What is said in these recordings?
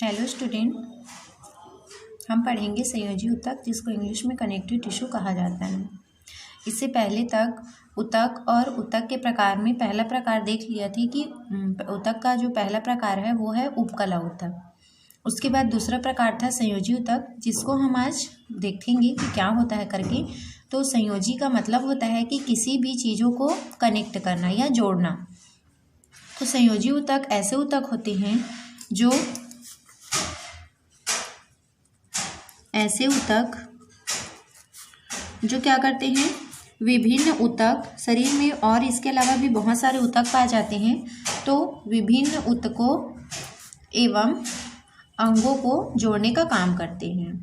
Hello student, हम पढ़ेंगे संयोजी ऊतक, जिसको इंग्लिश में कनेक्टिव टिश्यू कहा जाता है। इससे पहले तक ऊतक और ऊतक के प्रकार में पहला प्रकार देख लिया थी कि ऊतक का जो पहला प्रकार है वो है उपकला ऊतक। उसके बाद दूसरा प्रकार था संयोजी ऊतक, जिसको हम आज देखेंगे कि क्या होता है करके। तो संयोजी का मतलब होता है कि किसी भी चीज़ों को कनेक्ट करना या जोड़ना। तो संयोजी ऊतक ऐसे ऊतक होते हैं जो क्या करते हैं, विभिन्न ऊतक शरीर में और इसके अलावा भी बहुत सारे ऊतक पाए जाते हैं। तो विभिन्न ऊतकों एवं अंगों को जोड़ने का काम करते हैं।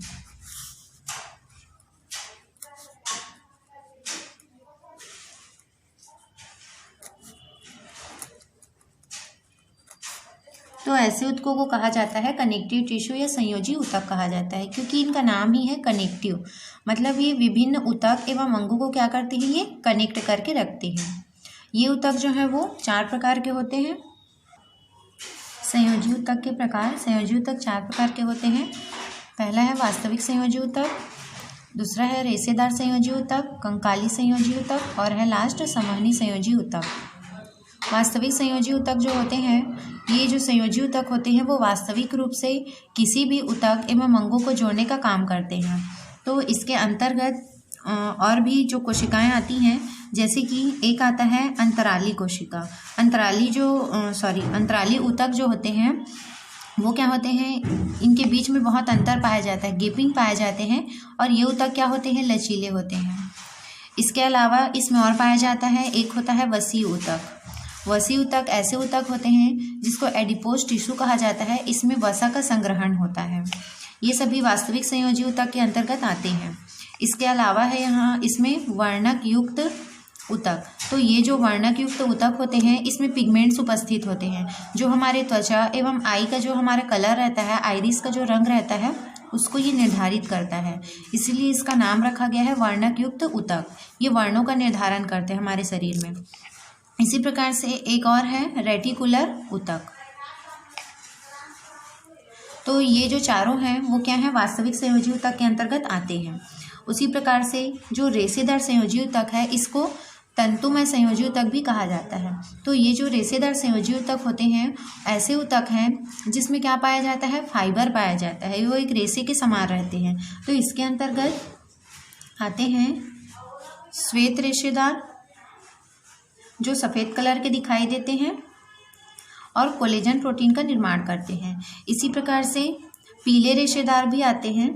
तो ऐसे ऊतकों को कहा जाता है कनेक्टिव टिश्यू या संयोजी ऊतक कहा जाता है, क्योंकि इनका नाम ही है कनेक्टिव। मतलब ये विभिन्न ऊतक एवं अंगों को क्या करते हैं, ये कनेक्ट करके रखते हैं। ये ऊतक जो है वो 4 प्रकार के होते हैं। संयोजी ऊतक के प्रकार, संयोजी ऊतक 4 प्रकार के होते हैं। पहला है वास्तविक संयोजी ऊतक, दूसरा है रेशेदार संयोजी ऊतक, कंकाली संयोजी ऊतक और है लास्ट संवहनी संयोजी ऊतक। वास्तविक संयोजी ऊतक जो होते हैं, ये जो संयोजी ऊतक होते हैं वो वास्तविक रूप से किसी भी ऊतक एवं अंगों को जोड़ने का काम करते हैं। तो इसके अंतर्गत और भी जो कोशिकाएं आती हैं, जैसे कि एक आता है अंतराली कोशिका। अंतराली ऊतक जो होते हैं वो क्या होते हैं, इनके बीच में बहुत अंतर पाया जाता है, गैपिंग पाए जाते हैं, और ये ऊतक क्या होते हैं, लचीले होते हैं। इसके अलावा इसमें और पाया जाता है, एक होता है वसी ऊतक। वसी ऊतक ऐसे ऊतक होते हैं जिसको एडिपोज टिश्यू कहा जाता है। इसमें वसा का संग्रहण होता है। ये सभी वास्तविक संयोजी ऊतक के अंतर्गत आते हैं। इसके अलावा है यहाँ इसमें वर्णक युक्त ऊतक। तो ये जो वर्णक युक्त ऊतक होते हैं, इसमें पिगमेंट्स उपस्थित होते हैं, जो हमारे त्वचा एवं आई का जो हमारा कलर रहता है, आइरिस का जो रंग रहता है, उसको ये निर्धारित करता है। इसीलिए इसका नाम रखा गया है वर्णक युक्त ऊतक। ये वर्णों का निर्धारण करते हैं हमारे शरीर में। इसी प्रकार से एक और है रेटिकुलर ऊतक। तो ये जो चारों हैं वो क्या है, वास्तविक संयोजी ऊतक के अंतर्गत आते हैं। उसी प्रकार से जो रेशेदार संयोजी ऊतक है, इसको तंतुमय संयोजी ऊतक भी कहा जाता है। तो ये जो रेशेदार संयोजी ऊतक होते हैं, ऐसे ऊतक हैं जिसमें क्या पाया जाता है, फाइबर पाया जाता है। वो एक रेशे के समान रहते हैं। तो इसके अंतर्गत आते हैं श्वेत रेशेदार, जो सफ़ेद कलर के दिखाई देते हैं और कोलेजन प्रोटीन का निर्माण करते हैं। इसी प्रकार से पीले रेशेदार भी आते हैं।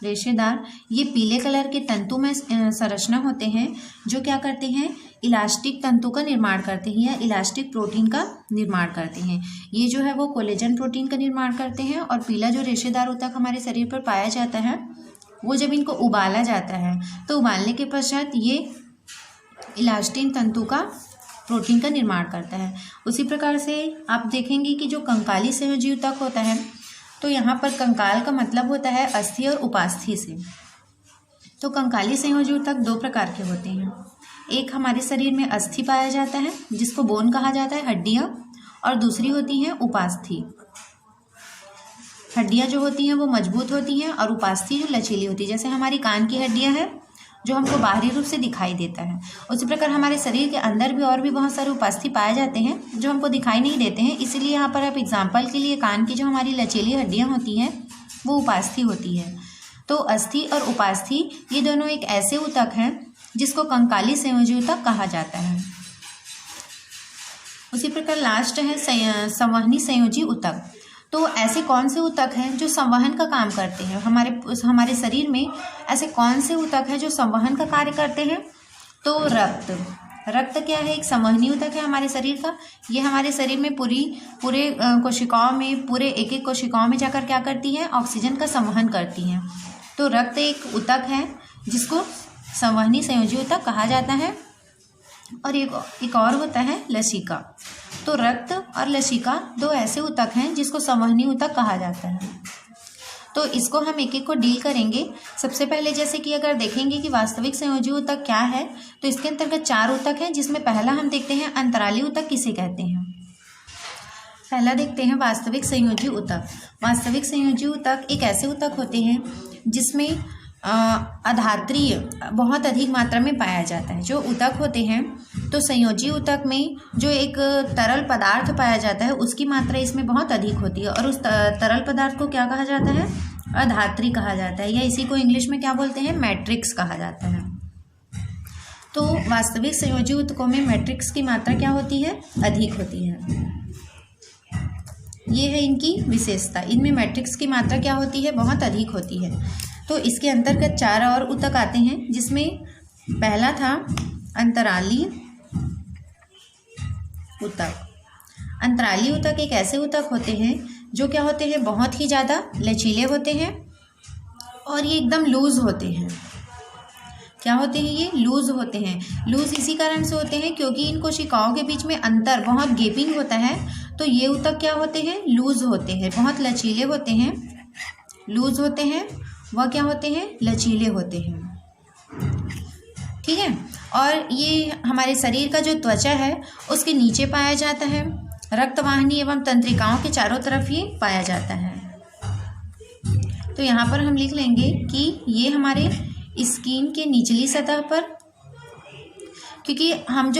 रेशेदार ये पीले कलर के तंतु में संरचना होते हैं, जो क्या करते हैं, इलास्टिक तंतु का निर्माण करते हैं या इलास्टिक प्रोटीन का निर्माण करते हैं। ये जो है वो कोलेजन प्रोटीन का निर्माण करते हैं। और पीला जो रेशेदार ऊतक हमारे शरीर पर पाया जाता है, वो जब इनको उबाला जाता है, तो उबालने के पश्चात ये इलास्टिन तंतु का प्रोटीन का निर्माण करता है। उसी प्रकार से आप देखेंगे कि जो कंकाली संयोजी ऊतक होता है, तो यहाँ पर कंकाल का मतलब होता है अस्थि और उपास्थि से। तो कंकाली संयोजी ऊतक 2 प्रकार के होते हैं। एक हमारे शरीर में अस्थि पाया जाता है, जिसको बोन कहा जाता है, हड्डियाँ, और दूसरी होती हैं उपास्थि। हड्डियाँ जो होती हैं वो मजबूत होती हैं और उपास्थि जो लचीली होती है। जैसे हमारी कान की हड्डियाँ हैं, जो हमको बाहरी रूप से दिखाई देता है, उसी प्रकार हमारे शरीर के अंदर भी और भी बहुत सारे उपास्थि पाए जाते हैं जो हमको दिखाई नहीं देते हैं। इसीलिए यहाँ पर आप एग्जाम्पल के लिए कान की जो हमारी लचीली हड्डियाँ होती हैं वो उपास्थि होती है। तो अस्थि और उपास्थि ये दोनों एक ऐसे ऊतक हैं जिसको कंकाली संयोजी ऊतक कहा जाता है। उसी प्रकार लास्ट है संवहनी संयोजी ऊतक। तो ऐसे कौन से ऊतक हैं जो संवहन का काम करते हैं, हमारे शरीर में ऐसे कौन से ऊतक हैं जो संवहन का कार्य करते हैं। तो रक्त क्या है, एक संवहनी ऊतक है हमारे शरीर का। ये हमारे शरीर में पूरे कोशिकाओं में, पूरे एक कोशिकाओं में जाकर क्या करती है, ऑक्सीजन का संवहन करती हैं। तो रक्त एक ऊतक है जिसको संवहनी संयोजी ऊतक कहा जाता है। और एक और होता है लसिका। तो रक्त और लसिका 2 ऐसे ऊतक हैं जिसको संवहनी ऊतक कहा जाता है। तो इसको हम एक एक को डील करेंगे। सबसे पहले जैसे कि अगर देखेंगे कि वास्तविक संयोजी ऊतक क्या है, तो इसके अंतर्गत 4 ऊतक हैं, जिसमें पहला हम देखते हैं अंतराली ऊतक किसे कहते हैं। पहला देखते हैं वास्तविक संयोजी ऊतक। वास्तविक संयोजी ऊतक एक ऐसे ऊतक होते हैं जिसमें अधात्रीय बहुत अधिक मात्रा में पाया जाता है। जो ऊतक होते हैं, तो संयोजी ऊतक में जो एक तरल पदार्थ पाया जाता है उसकी मात्रा इसमें बहुत अधिक होती है और उस तरल पदार्थ को क्या कहा जाता है? अधात्री कहा जाता है, या इसी को इंग्लिश में क्या बोलते हैं? मैट्रिक्स कहा जाता है। तो वास्तविक संयोजी ऊतकों में मैट्रिक्स की मात्रा क्या होती है? अधिक होती है। ये है इनकी विशेषता। इनमें मैट्रिक्स की मात्रा क्या होती है? बहुत अधिक होती है। तो इसके अंतर्गत 4 और ऊतक आते हैं, जिसमें पहला था अंतराली ऊतक। अंतराली ऊतक एक ऐसे ऊतक होते हैं जो क्या होते हैं? बहुत ही ज़्यादा लचीले होते हैं और ये एकदम लूज होते हैं। क्या होते हैं? ये लूज होते हैं। लूज इसी कारण से होते हैं क्योंकि इन कोशिकाओं के बीच में अंतर बहुत गैपिंग होता है, तो ये ऊतक क्या होते हैं? लूज होते हैं, बहुत लचीले होते हैं। लूज होते हैं, वह क्या होते हैं? लचीले होते हैं। ठीक है। और ये हमारे शरीर का जो त्वचा है उसके नीचे पाया जाता है। रक्तवाहिनी एवं तंत्रिकाओं के चारों तरफ ये पाया जाता है। तो यहाँ पर हम लिख लेंगे कि ये हमारे स्किन के निचली सतह पर, क्योंकि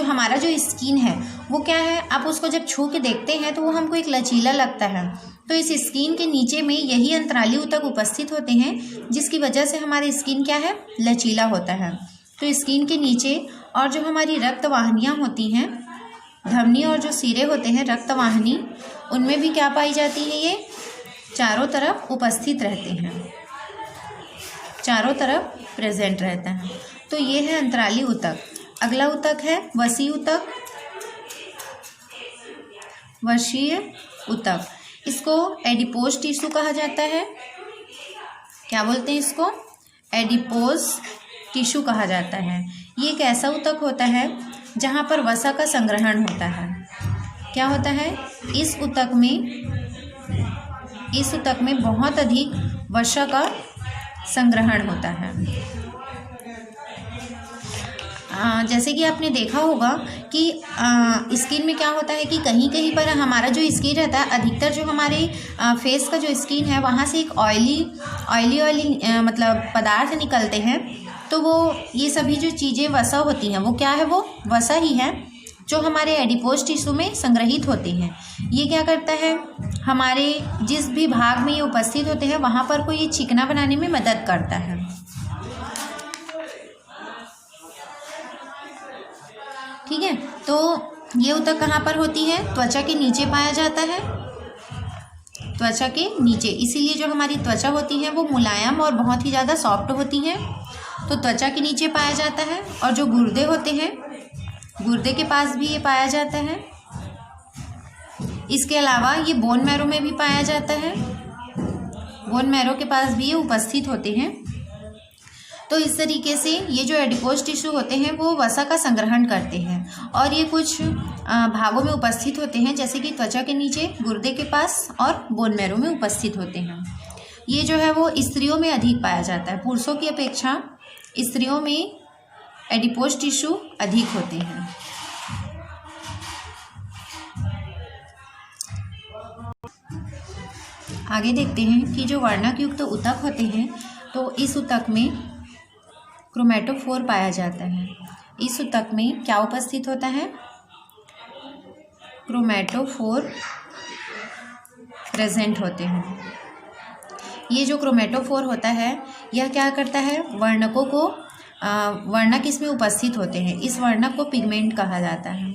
हमारा जो स्किन है वो क्या है, आप उसको जब छू के देखते हैं तो वो हमको एक लचीला लगता है। तो इस स्किन के नीचे में यही अंतराली ऊतक उपस्थित होते हैं, जिसकी वजह से हमारा स्किन क्या है? लचीला होता है। तो स्किन के नीचे और जो हमारी रक्तवाहिनियाँ होती हैं, धमनी और जो सिरे होते हैं रक्तवाहिनी, उनमें भी क्या पाई जाती है? ये चारों तरफ उपस्थित रहते हैं, चारों तरफ प्रेजेंट रहता है। तो ये है अंतराली ऊतक। अगला ऊतक है वसीय ऊतक। वसीय ऊतक, इसको एडिपोज टिश्यू कहा जाता है। क्या बोलते हैं इसको? एडिपोज टिश्यू कहा जाता है। ये एक ऐसा ऊतक होता है जहाँ पर वसा का संग्रहण होता है। क्या होता है? इस ऊतक में बहुत अधिक वसा का संग्रहण होता है। जैसे कि आपने देखा होगा कि स्किन में क्या होता है कि कहीं कहीं पर हमारा जो स्किन रहता है, अधिकतर जो हमारे फेस का जो स्किन है वहाँ से एक ऑयली मतलब पदार्थ निकलते हैं। तो वो ये सभी जो चीज़ें वसा होती हैं वो क्या है? वो वसा ही है जो हमारे एडिपोज टिश्यू में संग्रहित होती हैं। ये क्या करता है? हमारे जिस भी भाग में ये उपस्थित होते हैं वहाँ पर को ये चिकना बनाने में मदद करता है। ठीक है। तो ये ऊतक कहाँ पर होती है? त्वचा के नीचे पाया जाता है। त्वचा के नीचे, इसीलिए जो हमारी त्वचा होती है वो मुलायम और बहुत ही ज़्यादा सॉफ्ट होती है। तो त्वचा के नीचे पाया जाता है। और जो गुर्दे होते हैं, गुर्दे के पास भी ये पाया जाता है। इसके अलावा ये बोन मैरो में भी पाया जाता है। बोन मैरो के पास भी ये उपस्थित होते हैं। तो इस तरीके से ये जो एडिपोज टिश्यू होते हैं वो वसा का संग्रहण करते हैं और ये कुछ भागों में उपस्थित होते हैं, जैसे कि त्वचा के नीचे, गुर्दे के पास और बोन मैरो में उपस्थित होते हैं। ये जो है वो स्त्रियों में अधिक पाया जाता है। पुरुषों की अपेक्षा स्त्रियों में एडिपोज टिश्यू अधिक होते हैं। आगे देखते हैं कि जो वर्णक युक्त ऊतक होते हैं, तो इस ऊतक में क्रोमेटोफोर पाया जाता है। इस ऊतक में क्या उपस्थित होता है? क्रोमेटोफोर प्रेजेंट होते हैं। ये जो क्रोमेटोफोर होता है यह क्या करता है? वर्णकों को वर्णक इसमें उपस्थित होते हैं। इस वर्णक को पिगमेंट कहा जाता है।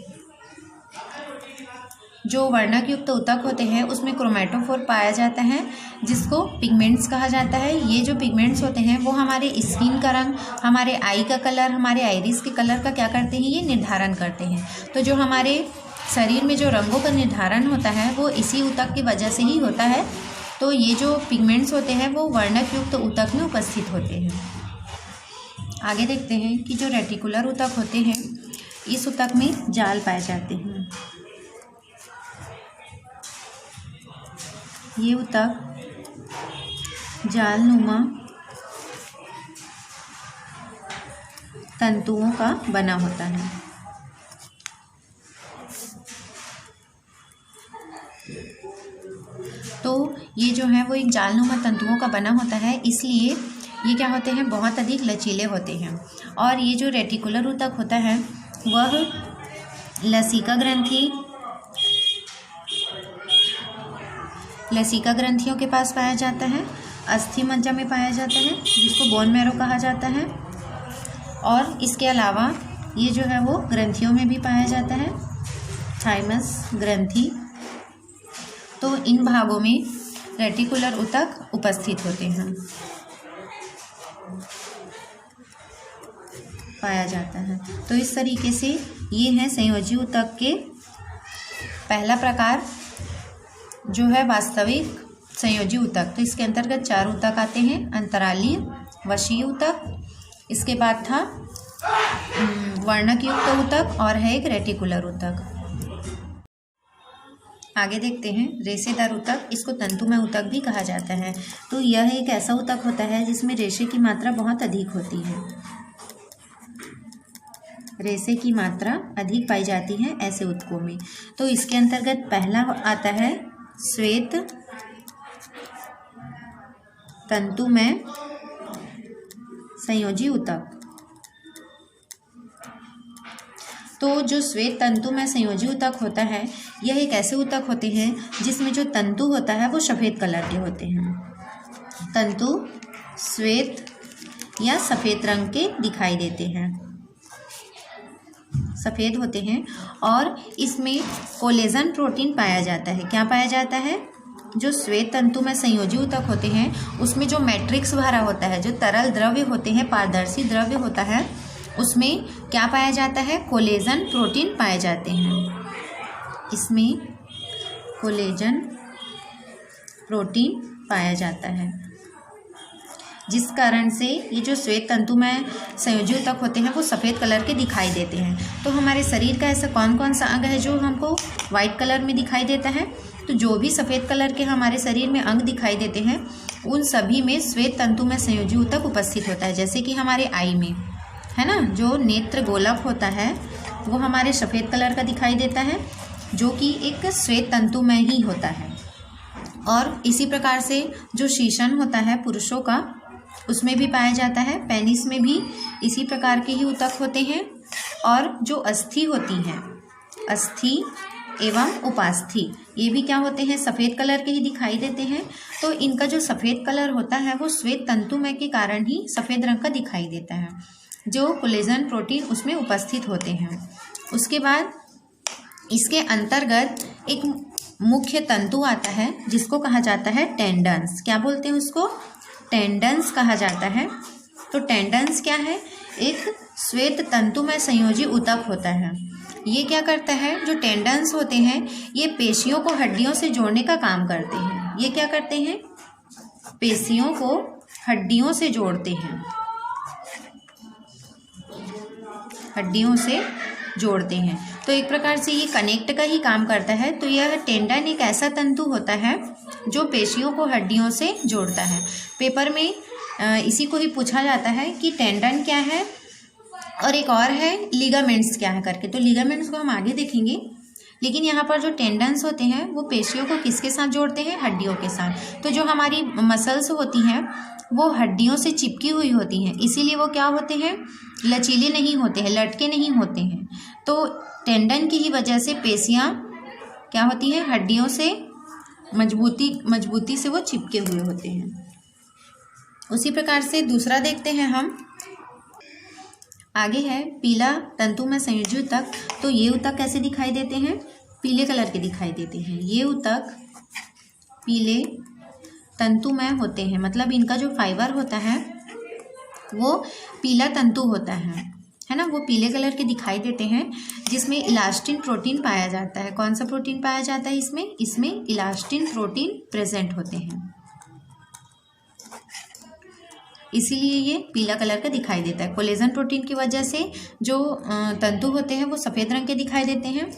जो वर्णक युक्त ऊतक होते हैं उसमें क्रोमेटोफोर पाया जाता है, जिसको पिगमेंट्स कहा जाता है। ये जो पिगमेंट्स होते हैं वो हमारे स्किन का रंग, हमारे आई का कलर, हमारे आइरिस के कलर का क्या करते हैं? ये निर्धारण करते हैं। तो जो हमारे शरीर में जो रंगों का निर्धारण होता है वो इसी ऊतक की वजह से ही होता है। तो ये जो पिगमेंट्स होते हैं वो वर्णक युक्त ऊतक में उपस्थित होते हैं। आगे देखते हैं कि जो रेटिकुलर ऊतक होते हैं, इस ऊतक में जाल पाए जाते हैं। ये ऊतक जालनुमा तंतुओं का बना होता है। तो ये जो है वो एक जालनुमा तंतुओं का बना होता है, इसलिए ये क्या होते हैं, बहुत अधिक लचीले होते हैं। और ये जो रेटिकुलर ऊतक होता है वह लसिका ग्रंथियों के पास पाया जाता है, अस्थि मज्जा में पाया जाता है जिसको बोन मैरो कहा जाता है। और इसके अलावा ये जो है वो ग्रंथियों में भी पाया जाता है, थाइमस ग्रंथि। तो इन भागों में रेटिकुलर ऊतक उपस्थित होते हैं, पाया जाता है। तो इस तरीके से ये है संयोजी ऊतक के पहला प्रकार जो है वास्तविक संयोजी ऊतक। तो इसके अंतर्गत 4 ऊतक आते हैं, अंतरालीय, वशीय ऊतक, इसके बाद था वर्णक युक्त ऊतक और है एक रेटिकुलर ऊतक। आगे देखते हैं रेशेदार ऊतक, इसको तंतुमय ऊतक भी कहा जाता है। तो यह एक ऐसा ऊतक होता है जिसमें रेशे की मात्रा बहुत अधिक होती है, रेशे की मात्रा अधिक पाई जाती है ऐसे ऊतकों में। तो इसके अंतर्गत पहला आता है श्वेत तंतुमय संयोजी ऊतक। तो जो श्वेत तंतुमय संयोजी ऊतक होता है यह एक ऐसे ऊतक होते हैं जिसमें जो तंतु होता है वो सफ़ेद कलर के होते हैं। तंतु श्वेत या सफ़ेद रंग के दिखाई देते हैं, सफ़ेद होते हैं। और इसमें कोलेजन प्रोटीन पाया जाता है। क्या पाया जाता है, जो श्वेत तंतु में संयोजी ऊतक होते हैं उसमें जो मैट्रिक्स भरा होता है, जो तरल द्रव्य होते हैं, पारदर्शी द्रव्य होता है, उसमें क्या पाया जाता है, कोलेजन प्रोटीन पाए जाते हैं। इसमें कोलेजन प्रोटीन पाया जाता है, जिस कारण से ये जो श्वेत तंतुमय संयोजी ऊतक होते हैं वो सफ़ेद कलर के दिखाई देते हैं। तो हमारे शरीर का ऐसा कौन कौन सा अंग है जो हमको वाइट कलर में दिखाई देता है, तो जो भी सफ़ेद कलर के हमारे शरीर में अंग दिखाई देते हैं उन सभी में श्वेत तंतुमय संयोजी ऊतक उपस्थित होता है। जैसे कि हमारे आई में है ना, जो नेत्र गोलक होता है वो हमारे सफ़ेद कलर का दिखाई देता है, जो कि एक श्वेत तंतुमय ही होता है। और इसी प्रकार से जो शीशन होता है पुरुषों का, उसमें भी पाया जाता है। पेनिस में भी इसी प्रकार के ही ऊतक होते हैं। और जो अस्थि होती हैं, अस्थि एवं उपास्थि, ये भी क्या होते हैं, सफ़ेद कलर के ही दिखाई देते हैं। तो इनका जो सफ़ेद कलर होता है वो श्वेत तंतुमय के कारण ही सफ़ेद रंग का दिखाई देता है, जो कोलेजन प्रोटीन उसमें उपस्थित होते हैं। उसके बाद इसके अंतर्गत एक मुख्य तंतु आता है जिसको कहा जाता है टेंडन्स। क्या बोलते हैं उसको, टेंडन्स कहा जाता है। तो टेंडन्स क्या है, एक श्वेत तंतुमय संयोजी ऊतक होता है। ये क्या करता है, जो टेंडन्स होते हैं ये पेशियों को हड्डियों से जोड़ने का काम करते हैं। ये क्या करते हैं, पेशियों को हड्डियों से जोड़ते हैं, हड्डियों से जोड़ते हैं। तो एक प्रकार से ये कनेक्ट का ही काम करता है। तो यह टेंडन एक ऐसा तंतु होता है जो पेशियों को हड्डियों से जोड़ता है। पेपर में इसी को ही पूछा जाता है कि टेंडन क्या है और एक और है लिगामेंट्स क्या है करके। तो लिगामेंट्स को हम आगे देखेंगे, लेकिन यहाँ पर जो टेंडन्स होते हैं वो पेशियों को किसके साथ जोड़ते हैं, हड्डियों के साथ। तो जो हमारी मसल्स होती हैं वो हड्डियों से चिपकी हुई होती हैं, इसीलिए वो क्या होते हैं, लचीले नहीं होते हैं, लटके नहीं होते हैं। तो टेंडन की ही वजह से पेशियाँ क्या होती हैं, हड्डियों से मजबूती से वो चिपके हुए होते हैं। उसी प्रकार से दूसरा देखते हैं हम, आगे है पीला तंतुमय संयोजी ऊतक। तो ये ऊतक कैसे दिखाई देते हैं, पीले कलर के दिखाई देते हैं। ये ऊतक पीले तंतुमय होते हैं, मतलब इनका जो फाइबर होता है वो पीला तंतु होता है ना, वो पीले कलर के दिखाई देते हैं, जिसमें इलास्टिन प्रोटीन पाया जाता है। कौन सा प्रोटीन पाया जाता है इसमें इलास्टिन प्रोटीन प्रेजेंट होते हैं, इसीलिए ये पीला कलर का दिखाई देता है। कोलेजन प्रोटीन की वजह से जो तंतु होते हैं वो सफ़ेद रंग के दिखाई देते हैं।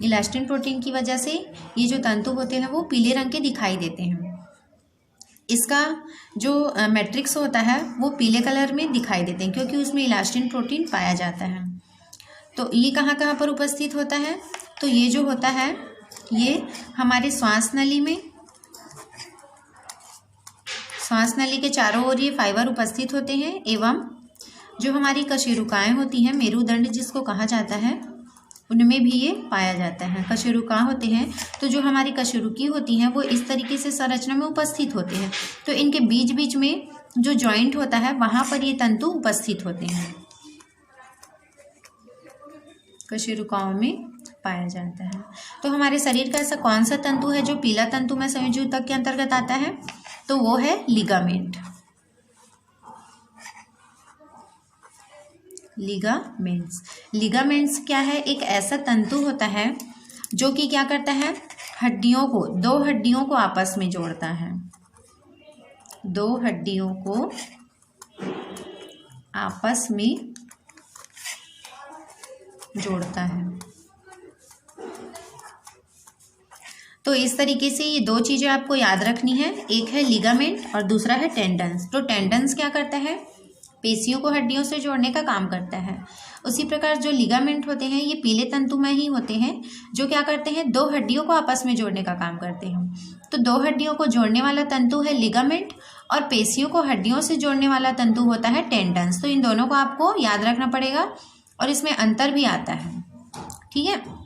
इलास्टिन प्रोटीन की वजह से ये जो तंतु होते हैं वो पीले रंग के दिखाई देते हैं। इसका जो मैट्रिक्स होता है वो पीले कलर में दिखाई देते हैं, क्योंकि उसमें इलास्टिन प्रोटीन पाया जाता है। तो ये कहाँ कहाँ पर उपस्थित होता है, तो ये जो होता है ये हमारे श्वास नली में श्वास नली के चारों ओर ये फाइबर उपस्थित होते हैं एवं जो हमारी कशेरुकाएं होती हैं, मेरुदंड जिसको कहा जाता है, उनमें भी ये पाया जाता है। कशेरुका होते हैं तो जो हमारी कशेरुकी होती हैं वो इस तरीके से संरचना में उपस्थित होते हैं, तो इनके बीच बीच में जो जॉइंट होता है वहाँ पर ये तंतु उपस्थित होते हैं, कशेरुकाओं में पाया जाता है। तो हमारे शरीर का ऐसा कौन सा तंतु है जो पीला तंतुमय संयोजी ऊतक के अंतर्गत आता है? तो वो है लिगामेंट। लिगामेंट्स क्या है? एक ऐसा तंतु होता है जो कि क्या करता है, हड्डियों को, दो हड्डियों को आपस में जोड़ता है, दो हड्डियों को आपस में जोड़ता है। तो इस तरीके से ये दो चीजें आपको याद रखनी है, एक है लिगामेंट और दूसरा है टेंडन्स। तो टेंडन्स क्या करता है? पेशियों को हड्डियों से जोड़ने का काम करता है। उसी प्रकार जो लिगामेंट होते हैं ये पीले तंतुमय ही होते हैं, जो क्या करते हैं, दो हड्डियों को आपस में जोड़ने का काम करते हैं। तो दो हड्डियों को जोड़ने वाला तंतु है लिगामेंट और पेशियों को हड्डियों से जोड़ने वाला तंतु होता है टेंडन्स। तो इन दोनों को आपको याद रखना पड़ेगा और इसमें अंतर भी आता है, ठीक है।